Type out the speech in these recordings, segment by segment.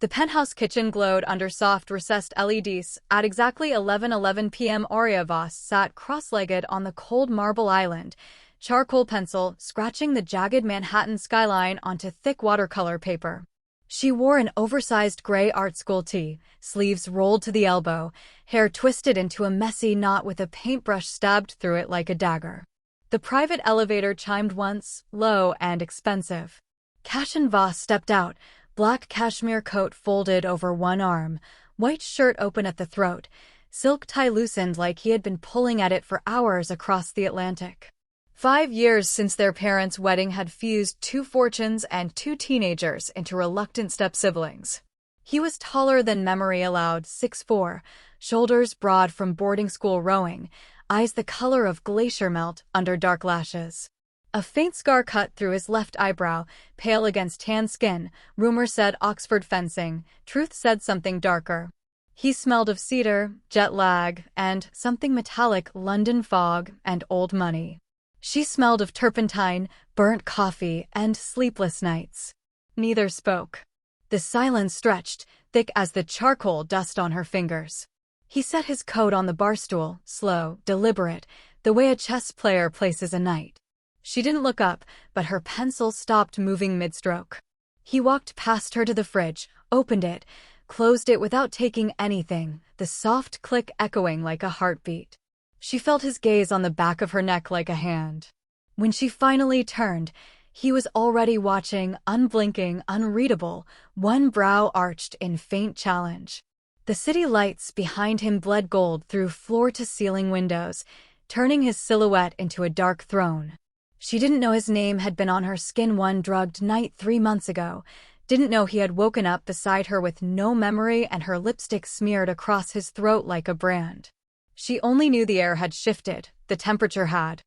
The penthouse kitchen glowed under soft recessed LEDs. At exactly 11:11 p.m. Arya Voss sat cross-legged on the cold marble island, charcoal pencil scratching the jagged Manhattan skyline onto thick watercolor paper. She wore an oversized gray art school tee, sleeves rolled to the elbow, hair twisted into a messy knot with a paintbrush stabbed through it like a dagger. The private elevator chimed once, low and expensive. Cashin Voss stepped out, black cashmere coat folded over one arm, white shirt open at the throat, silk tie loosened like he had been pulling at it for hours across the Atlantic. 5 years since their parents' wedding had fused 2 fortunes and 2 teenagers into reluctant step-siblings. He was taller than memory allowed, 6'4", shoulders broad from boarding school rowing, eyes the color of glacier melt under dark lashes. A faint scar cut through his left eyebrow, pale against tan skin. Rumor said Oxford fencing, truth said something darker. He smelled of cedar, jet lag, and something metallic, London fog, and old money. She smelled of turpentine, burnt coffee, and sleepless nights. Neither spoke. The silence stretched, thick as the charcoal dust on her fingers. He set his coat on the bar stool, slow, deliberate, the way a chess player places a knight. She didn't look up, but her pencil stopped moving mid-stroke. He walked past her to the fridge, opened it, closed it without taking anything, the soft click echoing like a heartbeat. She felt his gaze on the back of her neck like a hand. When she finally turned, he was already watching, unblinking, unreadable, one brow arched in faint challenge. The city lights behind him bled gold through floor-to-ceiling windows, turning his silhouette into a dark throne. She didn't know his name had been on her skin one drugged night 3 months ago, didn't know he had woken up beside her with no memory and her lipstick smeared across his throat like a brand. She only knew the air had shifted, the temperature had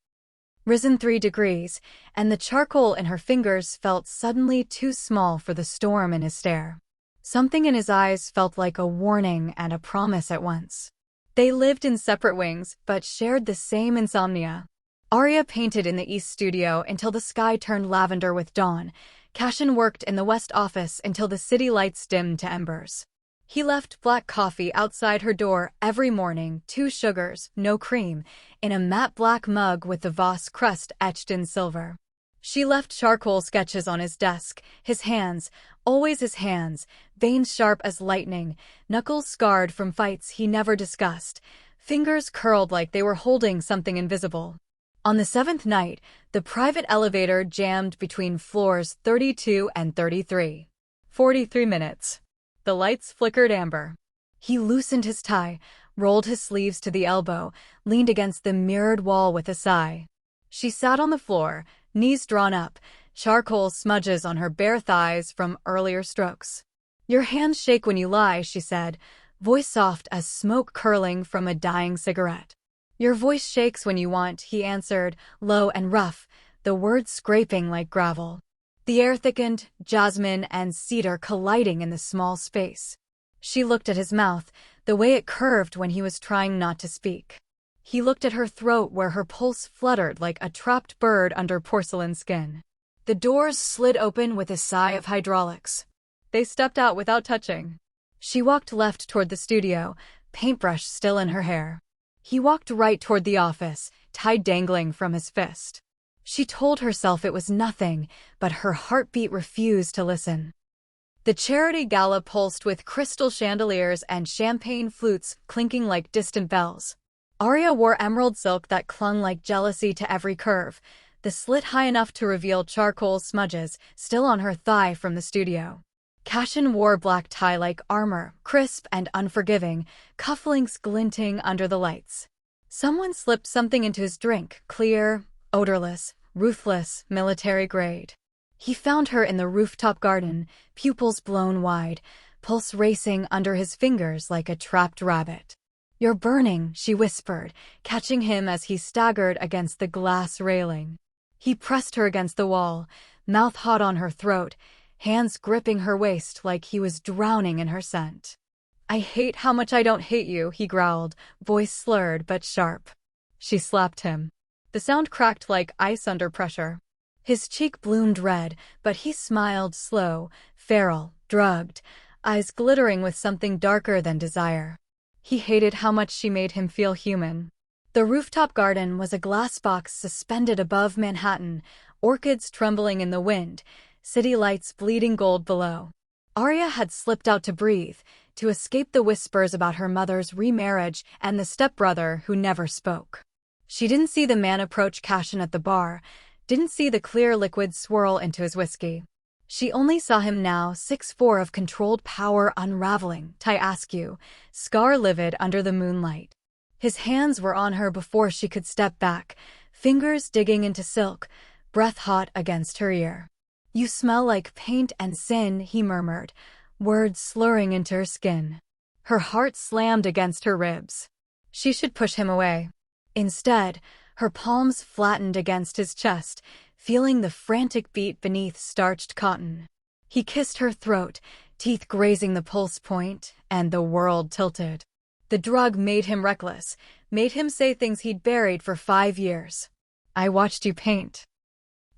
risen 3 degrees, and the charcoal in her fingers felt suddenly too small for the storm in his stare. Something in his eyes felt like a warning and a promise at once. They lived in separate wings, but shared the same insomnia. Arya painted in the East studio until the sky turned lavender with dawn. Cashin worked in the West office until the city lights dimmed to embers. He left black coffee outside her door every morning, 2 sugars, no cream, in a matte black mug with the Voss crest etched in silver. She left charcoal sketches on his desk, his hands, always his hands, veins sharp as lightning, knuckles scarred from fights he never discussed, fingers curled like they were holding something invisible. On the 7th night, the private elevator jammed between floors 32 and 33. 43 minutes. The lights flickered amber. He loosened his tie, rolled his sleeves to the elbow, leaned against the mirrored wall with a sigh. She sat on the floor, knees drawn up, charcoal smudges on her bare thighs from earlier strokes. "Your hands shake when you lie," she said, voice soft as smoke curling from a dying cigarette. "Your voice shakes when you want," he answered, low and rough, the words scraping like gravel. The air thickened, jasmine and cedar colliding in the small space. She looked at his mouth, the way it curved when he was trying not to speak. He looked at her throat where her pulse fluttered like a trapped bird under porcelain skin. The doors slid open with a sigh of hydraulics. They stepped out without touching. She walked left toward the studio, paintbrush still in her hair. He walked right toward the office, tie dangling from his fist. She told herself it was nothing, but her heartbeat refused to listen. The charity gala pulsed with crystal chandeliers and champagne flutes clinking like distant bells. Arya wore emerald silk that clung like jealousy to every curve, the slit high enough to reveal charcoal smudges still on her thigh from the studio. Cashin wore black tie like armor, crisp and unforgiving, cufflinks glinting under the lights. Someone slipped something into his drink, clear, odorless, ruthless, military grade. He found her in the rooftop garden, pupils blown wide, pulse racing under his fingers like a trapped rabbit. "You're burning," she whispered, catching him as he staggered against the glass railing. He pressed her against the wall, mouth hot on her throat, hands gripping her waist like he was drowning in her scent. "I hate how much I don't hate you," he growled, voice slurred but sharp. She slapped him. The sound cracked like ice under pressure. His cheek bloomed red, but he smiled slow, feral, drugged. eyes glittering with something darker than desire. He hated how much she made him feel human. The rooftop garden was a glass box suspended above Manhattan, orchids trembling in the wind, city lights bleeding gold below. Arya had slipped out to breathe, to escape the whispers about her mother's remarriage and the stepbrother who never spoke. She didn't see the man approach Cashin at the bar, didn't see the clear liquid swirl into his whiskey. She only saw him now, 6'4" of controlled power unraveling, Askew, scar-livid under the moonlight. His hands were on her before she could step back, fingers digging into silk, breath hot against her ear. "You smell like paint and sin," he murmured, words slurring into her skin. Her heart slammed against her ribs. She should push him away. Instead, her palms flattened against his chest, feeling the frantic beat beneath starched cotton. He kissed her throat, teeth grazing the pulse point, and the world tilted. The drug made him reckless, made him say things he'd buried for 5 years. "I watched you paint."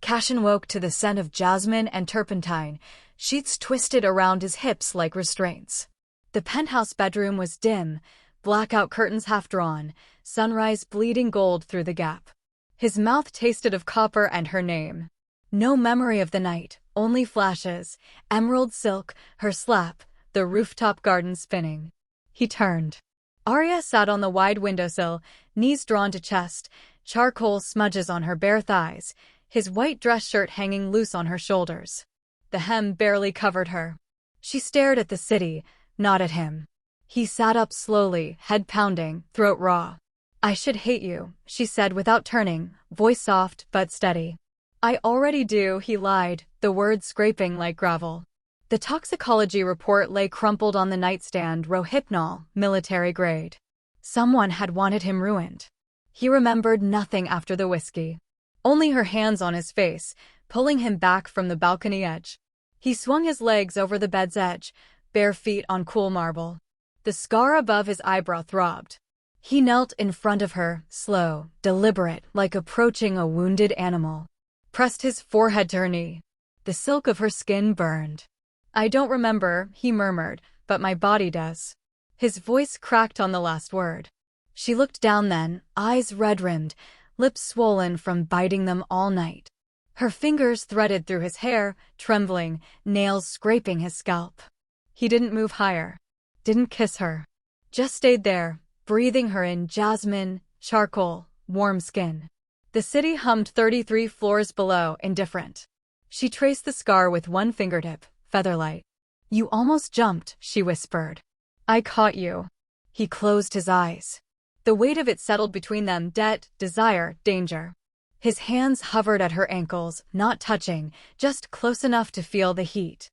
Cashin woke to the scent of jasmine and turpentine, sheets twisted around his hips like restraints. The penthouse bedroom was dim, blackout curtains half drawn, sunrise bleeding gold through the gap. His mouth tasted of copper and her name. No memory of the night, only flashes, emerald silk, her slap, the rooftop garden spinning. He turned. Arya sat on the wide windowsill, knees drawn to chest, charcoal smudges on her bare thighs, his white dress shirt hanging loose on her shoulders. The hem barely covered her. She stared at the city, not at him. He sat up slowly, head pounding, throat raw. "I should hate you," she said without turning, voice soft but steady. "I already do," he lied, the words scraping like gravel. The toxicology report lay crumpled on the nightstand, Rohypnol, military grade. Someone had wanted him ruined. He remembered nothing after the whiskey. Only her hands on his face, pulling him back from the balcony edge. He swung his legs over the bed's edge, bare feet on cool marble. The scar above his eyebrow throbbed. He knelt in front of her, slow, deliberate, like approaching a wounded animal. Pressed his forehead to her knee. The silk of her skin burned. "I don't remember," he murmured, "but my body does." His voice cracked on the last word. She looked down then, eyes red-rimmed, lips swollen from biting them all night. Her fingers threaded through his hair, trembling, nails scraping his scalp. He didn't move higher. Didn't kiss her. Just stayed there, breathing her in jasmine, charcoal, warm skin. The city hummed 33 floors below, indifferent. She traced the scar with one fingertip, featherlight. "You almost jumped," she whispered. "I caught you." He closed his eyes. The weight of it settled between them, debt, desire, danger. His hands hovered at her ankles, not touching, just close enough to feel the heat.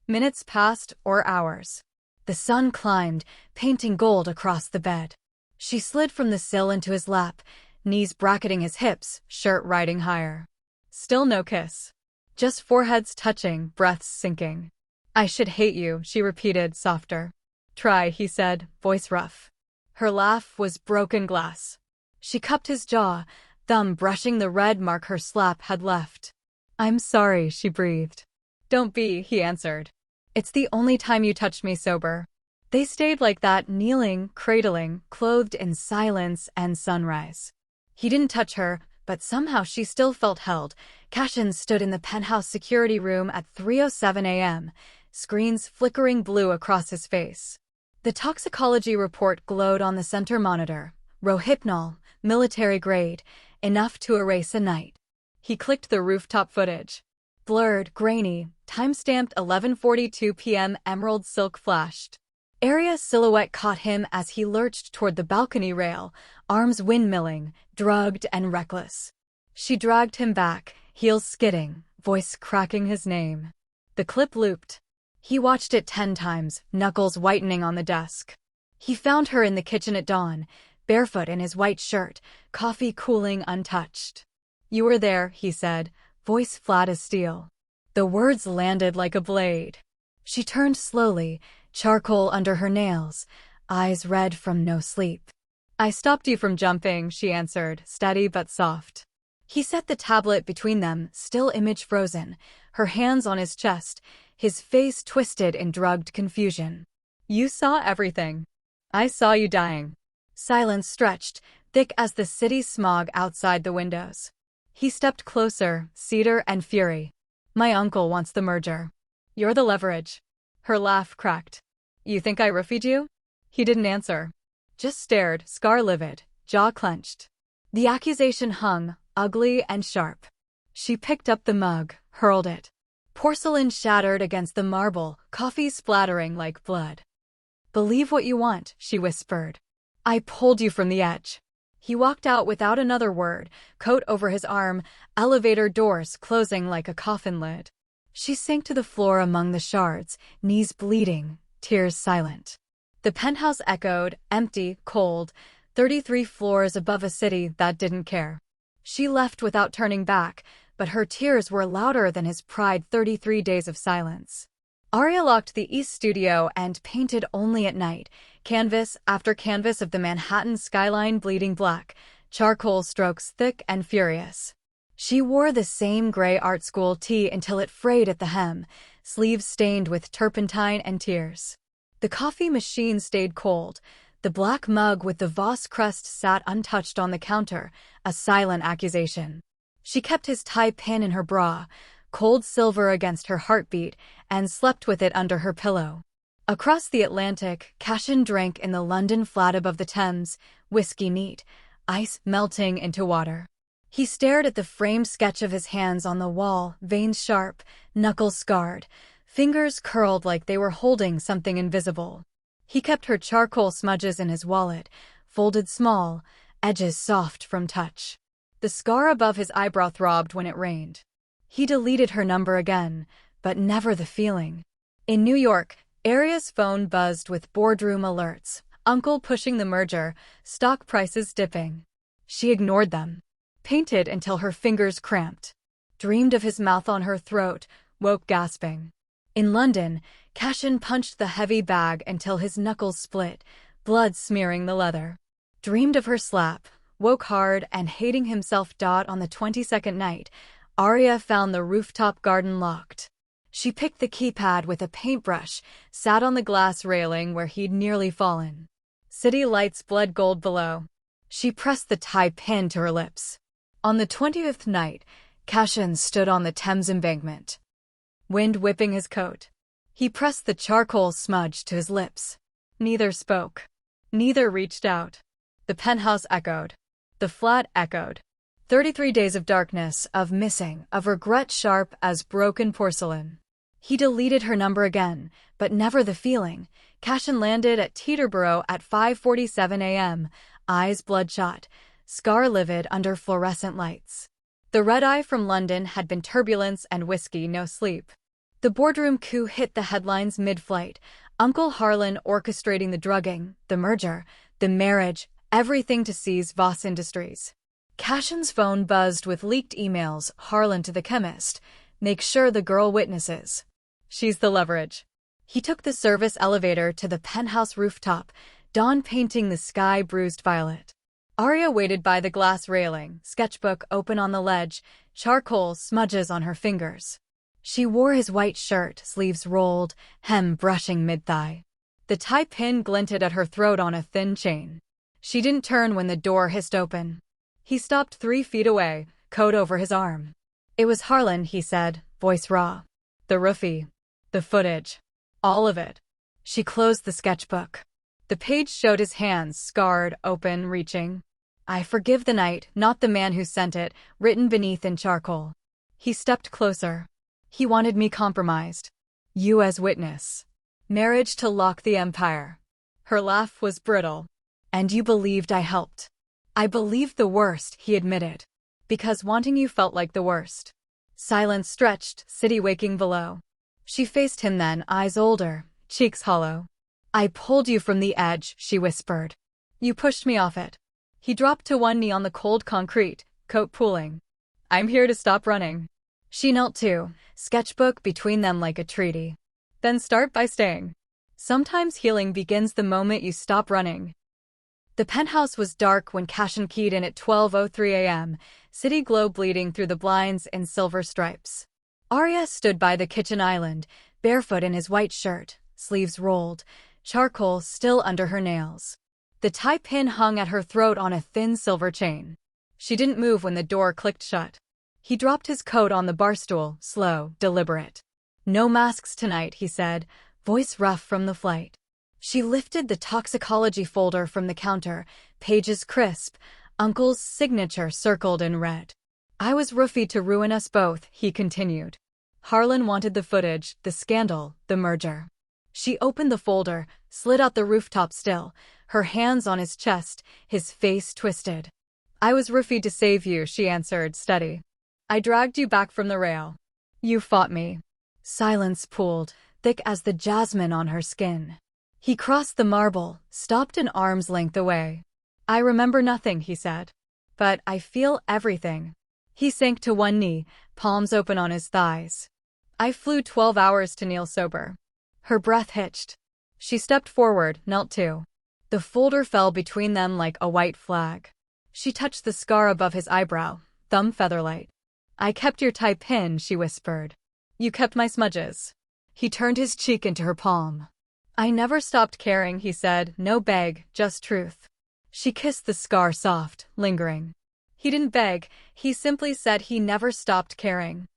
Minutes passed, or hours. The sun climbed, painting gold across the bed. She slid from the sill into his lap, knees bracketing his hips, shirt riding higher. Still no kiss. Just foreheads touching, breaths sinking. "I should hate you," she repeated, softer. "Try," he said, voice rough. Her laugh was broken glass. She cupped his jaw, thumb brushing the red mark her slap had left. "I'm sorry," she breathed. "Don't be," he answered. "It's the only time you touched me sober." They stayed like that, kneeling, cradling, clothed in silence and sunrise. He didn't touch her, but somehow she still felt held. Cashin stood in the penthouse security room at 3:07 a.m., screens flickering blue across his face. The toxicology report glowed on the center monitor. Rohypnol, military grade, enough to erase a night. He clicked the rooftop footage. Blurred, grainy, time-stamped 11:42 p.m. emerald silk flashed. Arya's silhouette caught him as he lurched toward the balcony rail, arms windmilling, drugged and reckless. She dragged him back, heels skidding, voice cracking his name. The clip looped. He watched it 10 times, knuckles whitening on the desk. He found her in the kitchen at dawn, barefoot in his white shirt, coffee cooling untouched. "You were there," he said, voice flat as steel. The words landed like a blade. She turned slowly, charcoal under her nails, eyes red from no sleep. "I stopped you from jumping," she answered, steady but soft. He set the tablet between them, still image frozen, her hands on his chest, his face twisted in drugged confusion. You saw everything. I saw you dying. Silence stretched, thick as the city smog outside the windows. He stepped closer, cedar and fury. My uncle wants the merger. You're the leverage. Her laugh cracked. You think I roofied you? He didn't answer. Just stared, scar-livid, jaw clenched. The accusation hung, ugly and sharp. She picked up the mug, hurled it. Porcelain shattered against the marble, coffee splattering like blood. Believe what you want, she whispered. I pulled you from the edge. He walked out without another word, coat over his arm, elevator doors closing like a coffin lid. She sank to the floor among the shards, knees bleeding, tears silent. The penthouse echoed, empty, cold, 33 floors above a city that didn't care. She left without turning back, but her tears were louder than his pride. 33 days of silence. Arya locked the East Studio and painted only at night, canvas after canvas of the Manhattan skyline bleeding black, charcoal strokes thick and furious. She wore the same gray art school tee until it frayed at the hem, sleeves stained with turpentine and tears. The coffee machine stayed cold. The black mug with the Voss crest sat untouched on the counter, a silent accusation. She kept his tie pin in her bra, cold silver against her heartbeat, and slept with it under her pillow. Across the Atlantic, Cashin drank in the London flat above the Thames, whiskey neat, ice melting into water. He stared at the framed sketch of his hands on the wall, veins sharp, knuckles scarred, fingers curled like they were holding something invisible. He kept her charcoal smudges in his wallet, folded small, edges soft from touch. The scar above his eyebrow throbbed when it rained. He deleted her number again, but never the feeling. In New York, Arya's phone buzzed with boardroom alerts, uncle pushing the merger, stock prices dipping. She ignored them. Painted until her fingers cramped. Dreamed of his mouth on her throat, woke gasping. In London, Cashin punched the heavy bag until his knuckles split, blood smearing the leather. Dreamed of her slap, woke hard and hating himself. On the 22nd night, Arya found the rooftop garden locked. She picked the keypad with a paintbrush, sat on the glass railing where he'd nearly fallen. City lights bled gold below. She pressed the tie pin to her lips. On the 20th night, Cashin stood on the Thames embankment. Wind whipping his coat. He pressed the charcoal smudge to his lips. Neither spoke. Neither reached out. The penthouse echoed. The flat echoed. 33 days of darkness, of missing, of regret sharp as broken porcelain. He deleted her number again, but never the feeling. Cashin landed at Teterboro at 5:47 a.m., eyes bloodshot, scar livid under fluorescent lights. The red-eye from London had been turbulence and whiskey, no sleep. The boardroom coup hit the headlines mid-flight. Uncle Harlan orchestrating the drugging, the merger, the marriage, everything to seize Voss Industries. Cashin's phone buzzed with leaked emails. Harlan to the chemist. Make sure the girl witnesses. She's the leverage. He took the service elevator to the penthouse rooftop, dawn painting the sky bruised violet. Arya waited by the glass railing, sketchbook open on the ledge, charcoal smudges on her fingers. She wore his white shirt, sleeves rolled, hem brushing mid-thigh. The tie pin glinted at her throat on a thin chain. She didn't turn when the door hissed open. He stopped 3 feet away, coat over his arm. It was Harlan, he said, voice raw. The roofie. The footage. All of it. She closed the sketchbook. The page showed his hands, scarred, open, reaching. I forgive the night, not the man who sent it, written beneath in charcoal. He stepped closer. He wanted me compromised. You as witness. Marriage to lock the empire. Her laugh was brittle. And you believed I helped. I believed the worst, he admitted. Because wanting you felt like the worst. Silence stretched, city waking below. She faced him then, eyes older, cheeks hollow. I pulled you from the edge, she whispered. You pushed me off it. He dropped to one knee on the cold concrete, coat pooling. I'm here to stop running. She knelt too, sketchbook between them like a treaty. Then start by staying. Sometimes healing begins the moment you stop running. The penthouse was dark when Cashin keyed in at 12:03 a.m., city glow bleeding through the blinds in silver stripes. Arya stood by the kitchen island, barefoot in his white shirt, sleeves rolled, charcoal still under her nails. The tie pin hung at her throat on a thin silver chain. She didn't move when the door clicked shut. He dropped his coat on the bar stool, slow, deliberate. "No masks tonight," he said, voice rough from the flight. She lifted the toxicology folder from the counter, pages crisp, Uncle's signature circled in red. "I was roofied to ruin us both," he continued. Harlan wanted the footage, the scandal, the merger. She opened the folder, slid out the rooftop still, her hands on his chest, his face twisted. "I was roofied to save you," she answered, steady. "I dragged you back from the rail. You fought me." Silence pooled, thick as the jasmine on her skin. He crossed the marble, stopped an arm's length away. "I remember nothing," he said. "But I feel everything." He sank to one knee, palms open on his thighs. "I flew 12 hours to kneel sober." Her breath hitched. She stepped forward, knelt too. The folder fell between them like a white flag. She touched the scar above his eyebrow, thumb featherlight. "I kept your tie pin," she whispered. "You kept my smudges." He turned his cheek into her palm. "I never stopped caring," he said, no beg, just truth. She kissed the scar soft, lingering. He didn't beg, he simply said he never stopped caring.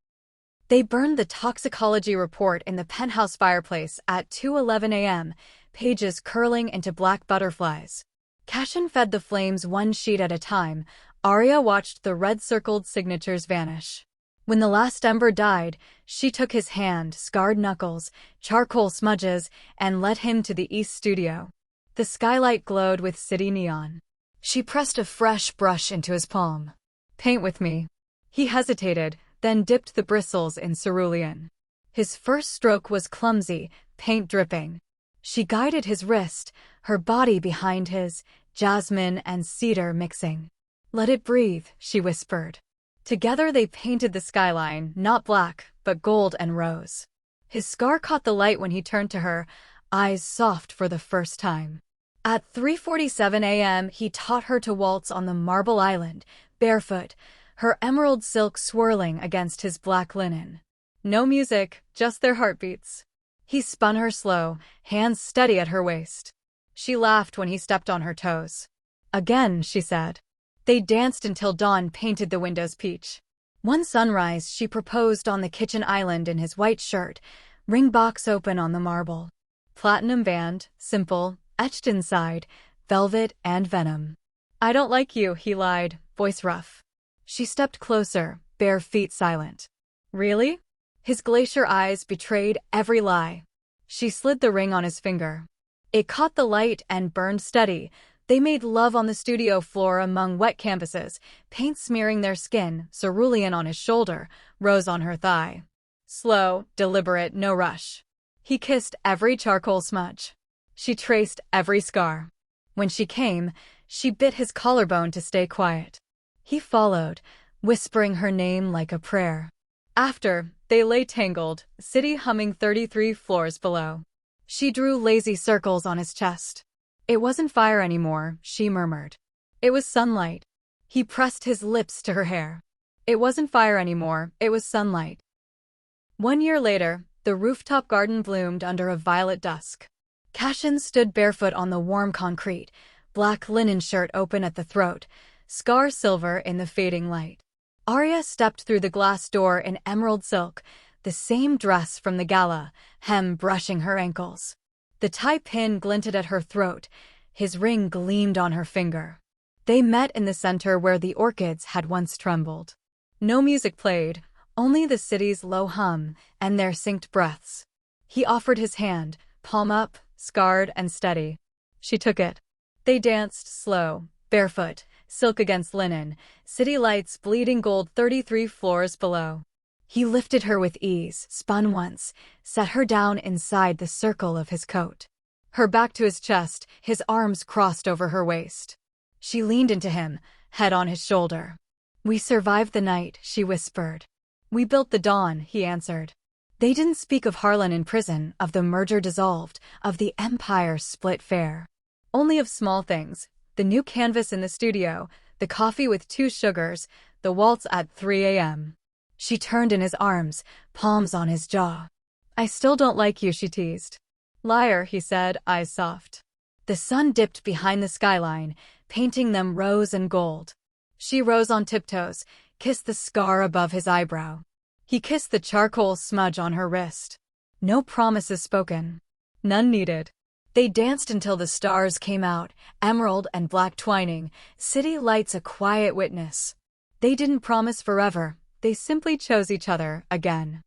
They burned the toxicology report in the penthouse fireplace at 2:11 a.m., pages curling into black butterflies. Cashin fed the flames one sheet at a time. Arya watched the red-circled signatures vanish. When the last ember died, she took his hand, scarred knuckles, charcoal smudges, and led him to the east studio. The skylight glowed with city neon. She pressed a fresh brush into his palm. "Paint with me." He hesitated, then dipped the bristles in cerulean. His first stroke was clumsy, paint dripping. She guided his wrist, her body behind his, jasmine and cedar mixing. "Let it breathe," she whispered. Together they painted the skyline, not black, but gold and rose. His scar caught the light when he turned to her, eyes soft for the first time. At 3:47 a.m., he taught her to waltz on the marble island, barefoot, her emerald silk swirling against his black linen. No music, just their heartbeats. He spun her slow, hands steady at her waist. She laughed when he stepped on her toes. "Again," she said. They danced until dawn painted the windows peach. One sunrise, she proposed on the kitchen island in his white shirt, ring box open on the marble. Platinum band, simple, etched inside, velvet and venom. "I don't like you," he lied, voice rough. She stepped closer, bare feet silent. "Really?" His glacier eyes betrayed every lie. She slid the ring on his finger. It caught the light and burned steady. They made love on the studio floor among wet canvases, paint smearing their skin, cerulean on his shoulder, rose on her thigh. Slow, deliberate, no rush. He kissed every charcoal smudge. She traced every scar. When she came, she bit his collarbone to stay quiet. He followed, whispering her name like a prayer. After, they lay tangled, city humming 33 floors below. She drew lazy circles on his chest. "It wasn't fire anymore," she murmured. "It was sunlight." He pressed his lips to her hair. "It wasn't fire anymore, it was sunlight." 1 year later, the rooftop garden bloomed under a violet dusk. Cashin stood barefoot on the warm concrete, black linen shirt open at the throat, scar silver in the fading light. Arya stepped through the glass door in emerald silk, the same dress from the gala, hem brushing her ankles. The tie pin glinted at her throat, his ring gleamed on her finger. They met in the center where the orchids had once trembled. No music played, only the city's low hum and their synced breaths. He offered his hand, palm up, scarred and steady. She took it. They danced, slow, barefoot, silk against linen, city lights bleeding gold 33 floors below. He lifted her with ease, spun once, set her down inside the circle of his coat. Her back to his chest, his arms crossed over her waist. She leaned into him, head on his shoulder. "We survived the night," she whispered. "We built the dawn," he answered. They didn't speak of Harlan in prison, of the merger dissolved, of the empire split fair. Only of small things, the new canvas in the studio, the coffee with 2 sugars, the waltz at 3 a.m. She turned in his arms, palms on his jaw. I still don't like you, she teased. Liar, he said, eyes soft. The sun dipped behind the skyline, painting them rose and gold. She rose on tiptoes, kissed the scar above his eyebrow. He kissed the charcoal smudge on her wrist. No promises spoken. None needed. They danced until the stars came out, emerald and black twining, city lights a quiet witness. They didn't promise forever, they simply chose each other again.